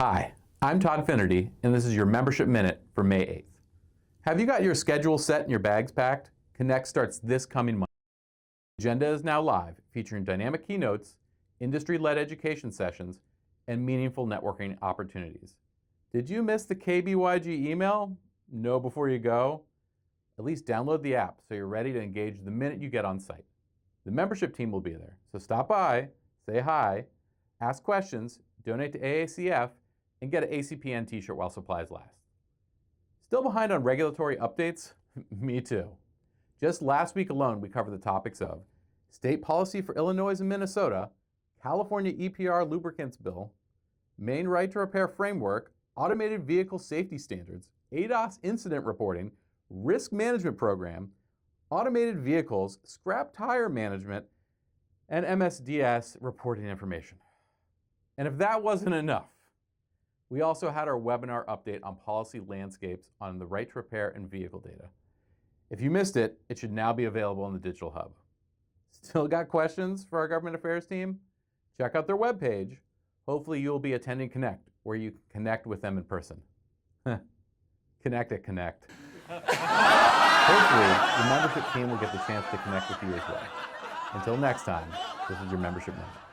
Hi, I'm Todd Finnerty, and this is your Membership Minute for May 8th. Have you got your schedule set and your bags packed? Connect starts this coming month. The agenda is now live, featuring dynamic keynotes, industry-led education sessions, and meaningful networking opportunities. Did you miss the KBYG email? Know before you go? At least download the app so you're ready to engage the minute you get on site. The membership team will be there, so stop by, say hi, ask questions, donate to AACF, and get an ACPN t-shirt while supplies last. Still behind on regulatory updates? Me too. Just last week alone, we covered the topics of state policy for Illinois and Minnesota, California EPR lubricants bill, Maine right to repair framework, automated vehicle safety standards, ADAS incident reporting, risk management program, automated vehicles, scrap tire management, and MSDS reporting information. And if that wasn't enough, we also had our webinar update on policy landscapes on the right to repair and vehicle data. If you missed it, it should now be available in the Digital Hub. Still got questions for our government affairs team? Check out their webpage. Hopefully you'll be attending Connect, where you can connect with them in person. Connect at Connect. Hopefully, the membership team will get the chance to connect with you as well. Until next time, this is your Membership Minute.